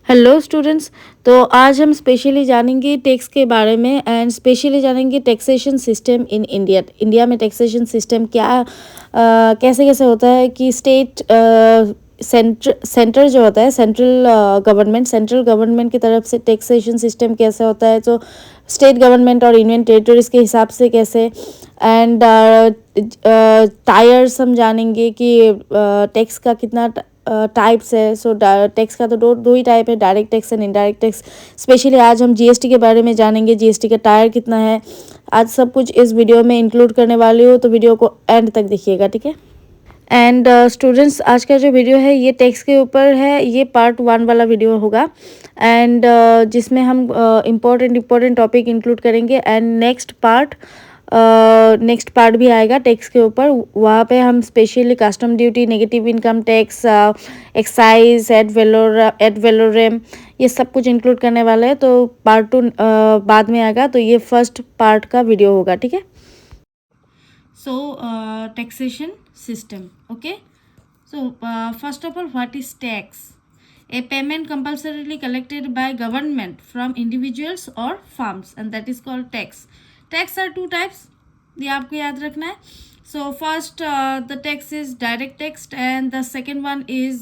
Hello students. तो आज हम स्पेशली जानेंगे टैक्स के बारे में एंड स्पेशली जानेंगे taxation system in India. India में टैक्सेशन सिस्टम क्या कैसे कैसे होता है कि स्टेट सेंटर जो होता है सेंट्रल गवर्नमेंट की तरफ से टैक्सेशन सिस्टम कैसे होता है, तो स्टेट गवर्नमेंट और यूनियन टेरिटरीज के हिसाब से कैसे एंड टायर्स हम जानेंगे कि टैक्स का कितना टाइप्स है। सो टैक्स का तो दो ही टाइप है, direct tax and indirect tax. Specially आज हम जीएसटी के बारे में जानेंगे, जीएसटी का टायर कितना है। आज सब कुछ इस वीडियो में इंक्लूड करने वाली हूँ, तो वीडियो को एंड तक देखिएगा, ठीक है। एंड स्टूडेंट्स, आज का जो वीडियो है ये टैक्स के ऊपर है, ये पार्ट 1 वाला वीडियो होगा एंड जिसमें हम इम्पोर्टेंट टॉपिक इंक्लूड करेंगे एंड नेक्स्ट पार्ट भी आएगा टैक्स के ऊपर। वहाँ पे हम specially custom duty, negative income tax, excise, ad valorem, ये सब कुछ इंक्लूड करने वाले हैं। तो पार्ट 2 बाद में आएगा, तो ये फर्स्ट पार्ट का वीडियो होगा, ठीक है। So, taxation system. Okay. So, first of all, what is tax? A payment compulsorily collected by government from individuals or firms, and that is called tax. Tax are two types. ये आपको याद रखना है. So, first, the tax is direct tax, and the second one is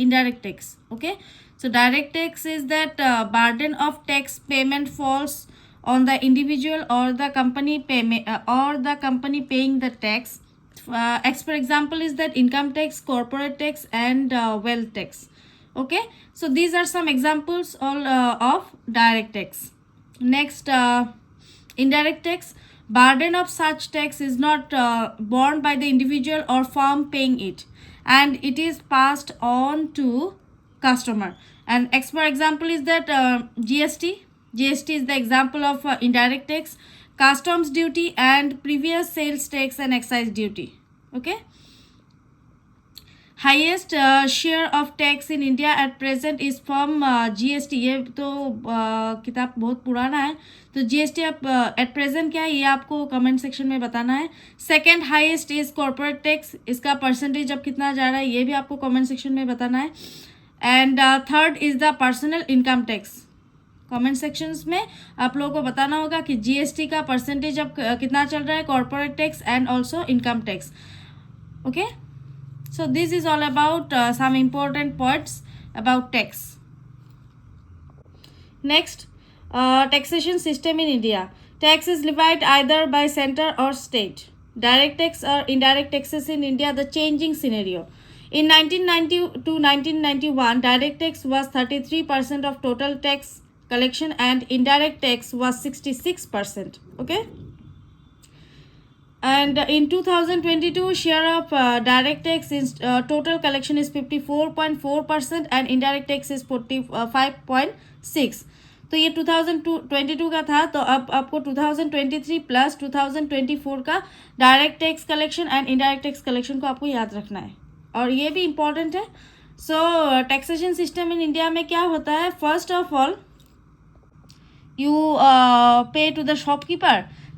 indirect tax. Okay. So, direct tax is that burden of tax payment falls on the individual or the company paying the tax. For example is that income tax, corporate tax, and wealth tax. Okay, so these are some examples of direct tax. Next, indirect tax. Burden of such tax is not borne by the individual or firm paying it, and it is passed on to customer. And for example is that GST. GST is the example of indirect tax, customs duty, and previous sales tax and excise duty. Okay. Highest share of tax in India at present is from GST. ये तो किताब बहुत पुराना है, तो GST आप at present क्या है ये आपको कमेंट सेक्शन में बताना है। Second highest is corporate tax, इसका परसेंटेज अब कितना जा रहा है ये भी आपको कमेंट सेक्शन में बताना है। And third is the personal income tax. Comment sections में आप लोगों को बताना होगा कि जीएसटी का परसेंटेज अब कितना चल रहा है, corporate tax and also income tax. Okay, so this is all about some important points about tax. Next, taxation system in India. Tax is levied either by center or state. Direct tax or indirect taxes in India, the changing scenario. In 1990 to 1991, direct tax was 33% of total tax collection and indirect tax was 66%. Okay. And in 2022, share of direct tax in total collection is 54.4% and indirect tax is 45.6. तो ये 2022 का था, तो अब आपको 2023 plus 2024 का direct tax collection and indirect tax collection को आपको याद रखना है, और ये भी इम्पॉर्टेंट है। सो टैक्सेशन सिस्टम इन इंडिया में क्या होता है, first of all you pay to the shopkeeper,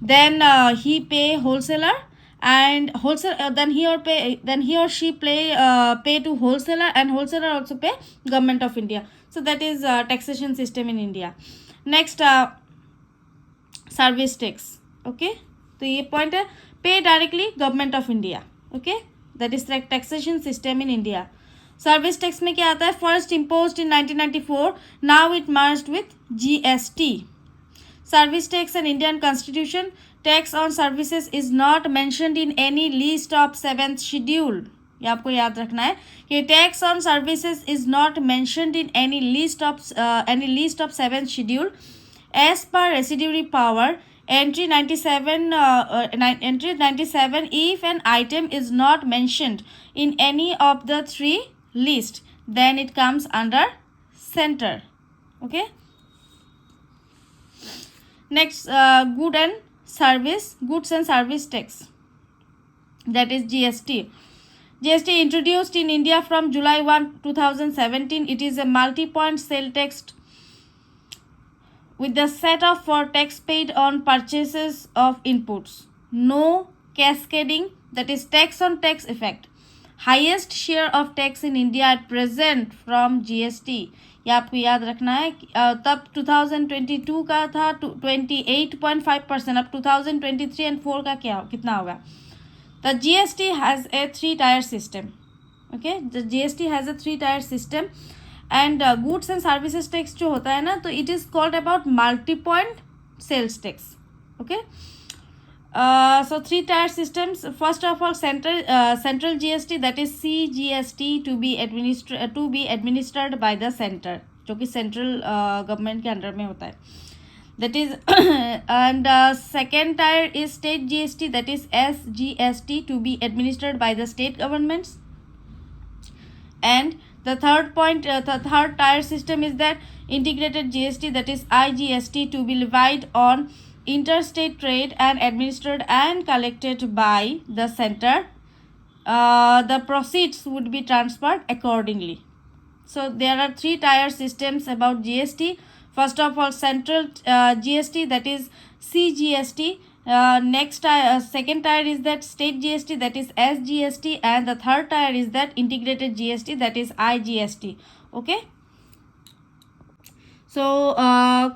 then he pay wholesaler and then he or she pay to wholesaler and wholesaler also pay government of India. So that is taxation system in India. Next, service tax. Okay, तो ये point है, pay directly government of India. Okay, that is like taxation system in India. Service tax में क्या आता है, first imposed in 1994, now it merged with GST. Service tax and Indian constitution, tax on services is not mentioned in any list of 7th schedule. ये आपको याद रखना है कि tax on services is not mentioned in any list of 7th schedule as per residuary power entry 97 if an item is not mentioned in any of the 3 list, then it comes under center. Okay, next, goods and service tax, that is GST. GST introduced in India from July 1 2017. It is a multi-point sale tax with the set off for tax paid on purchases of inputs. No cascading, that is tax on tax effect. Highest share of tax in India at present from GST ये आपको याद रखना है। तब 2022 का था 28.5%, अब 2023 and 4 का कितना होगा। The GST has a 3-tier system. Okay, the GST has a 3-tier system, and goods and services tax जो होता है ना, तो it is called about multi-point sales tax. Okay, so 3-tier systems. First of all, central GST, that is CGST, to be administered by the center, जो कि central government के under में होता है, that is and second tier is state GST, that is SGST, to be administered by the state governments. And the third tier system is that integrated GST, that is IGST, to be levied on interstate trade and administered and collected by the center. The proceeds would be transferred accordingly. So there are 3-tier systems about GST. First of all, central GST, that is CGST. Next second tier is that state GST, that is SGST, and the third tier is that integrated GST, that is IGST. Okay, so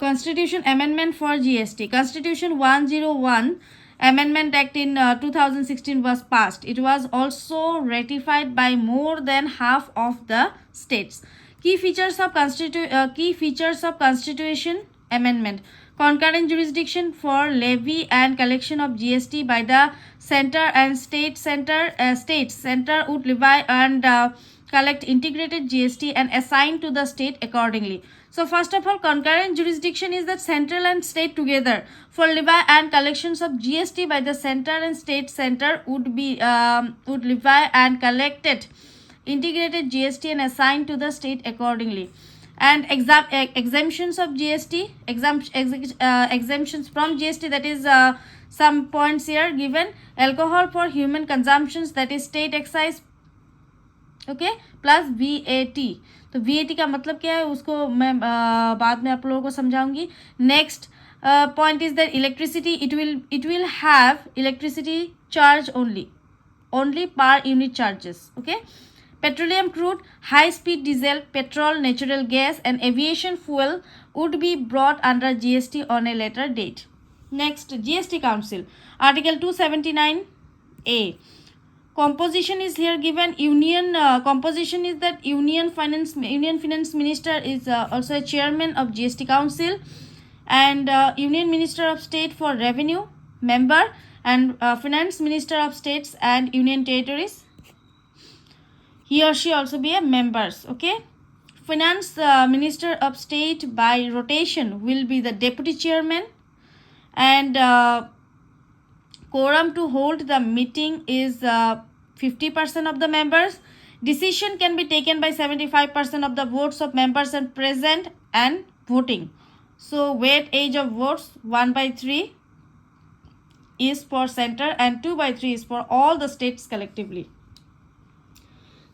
constitution amendment for GST. Constitution 101 Amendment Act in 2016 was passed. It was also ratified by more than half of the states. Key features of Constitution Amendment: concurrent jurisdiction for levy and collection of GST by the center and states. Center would levy and collect integrated GST and assign to the state accordingly. So first of all, concurrent jurisdiction is that central and state together for levy and collections of GST by the center and state. Center would levy and collected integrated GST and assigned to the state accordingly. And exemptions of GST, exemptions from GST, that is some points here given: alcohol for human consumptions, that is state excise, okay, plus VAT. तो VAT का मतलब क्या है उसको मैं बाद में आप लोगों को समझाऊंगी. Next point is that electricity, it will have electricity charge only per unit charges. Okay, petroleum crude, high speed diesel, petrol, natural gas, and aviation fuel would be brought under GST on a later date. Next, GST Council, Article 279A. Composition is here given. Composition is that Union Finance Minister is also a chairman of GST Council, and Union Minister of State for Revenue member, and Finance Minister of States and Union Territories, he or she also be a members. Okay, Finance Minister of State by rotation will be the deputy chairman, and quorum to hold the meeting is 50% of the members. Decision can be taken by 75% of the votes of members and present and voting. So weight age of votes 1/3 is for center and 2/3 is for all the states collectively.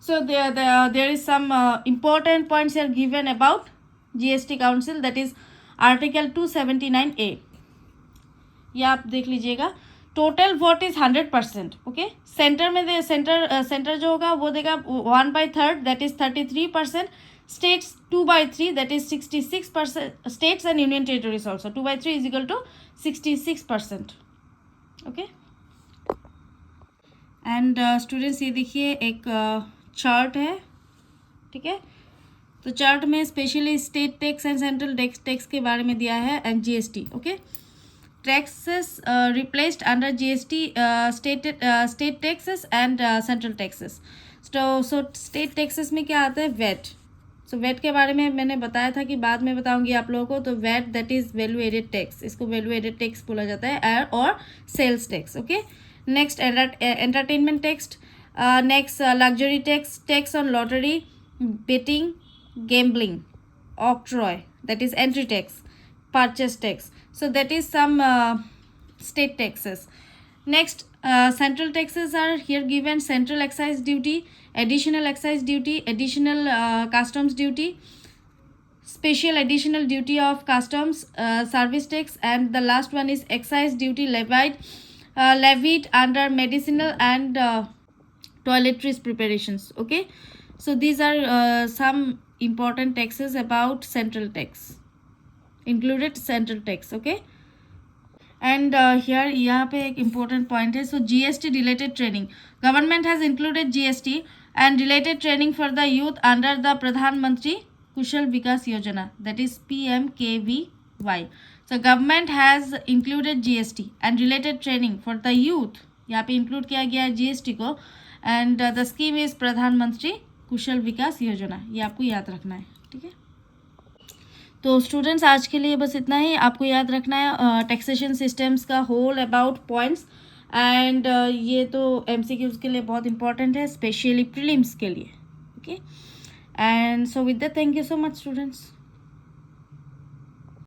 So there is some important points here given about GST Council, that is Article 279A. ये आप देख लीजिएगा. Total vote is 100%. Okay, centre में centre जो होगा वो देगा 1/3, that is 33%. States 2/3, that is 66%. States and union territories also 2/3 is equal to 66%. Okay, and students ये देखिए एक चार्ट है. ठीक है, तो चार्ट में specially state tax and central tax के बारे में दिया है and GST. Okay, taxes replaced under GST, state taxes and central taxes. So state taxes में क्या आता है? VAT. So VAT के बारे में मैंने बताया था कि बाद में बताऊंगी आप लोगों को. तो VAT, that is value added tax, इसको value added tax बोला जाता है, और sales tax. Okay, next entertainment tax, next luxury tax on lottery, betting, gambling, octroi, that is entry tax, purchase tax. So that is some state taxes. Next, central taxes are here given: central excise duty, additional excise duty, additional customs duty, special additional duty of customs, service tax, and the last one is excise duty levied under medicinal and toiletries preparations. Okay, so these are some important taxes about central tax, included central tax. Okay. And here यहाँ पे एक important point है. So GST related training, government has included GST and related training for the youth under the Pradhan Mantri Kushal Vikas Yojana, that is PMKVY. So government has included GST and related training for the youth, यहाँ पे include किया गया है GST को, and the scheme is प्रधानमंत्री कुशल विकास योजना. ये आपको याद रखना है. ठीक है. तो स्टूडेंट्स आज के लिए बस इतना ही. आपको याद रखना है टैक्सेशन सिस्टम्स का होल अबाउट पॉइंट्स, एंड ये तो MCQs के लिए बहुत इंपॉर्टेंट है, स्पेशली प्रीलिम्स के लिए. Okay. And so with that, thank you so much students.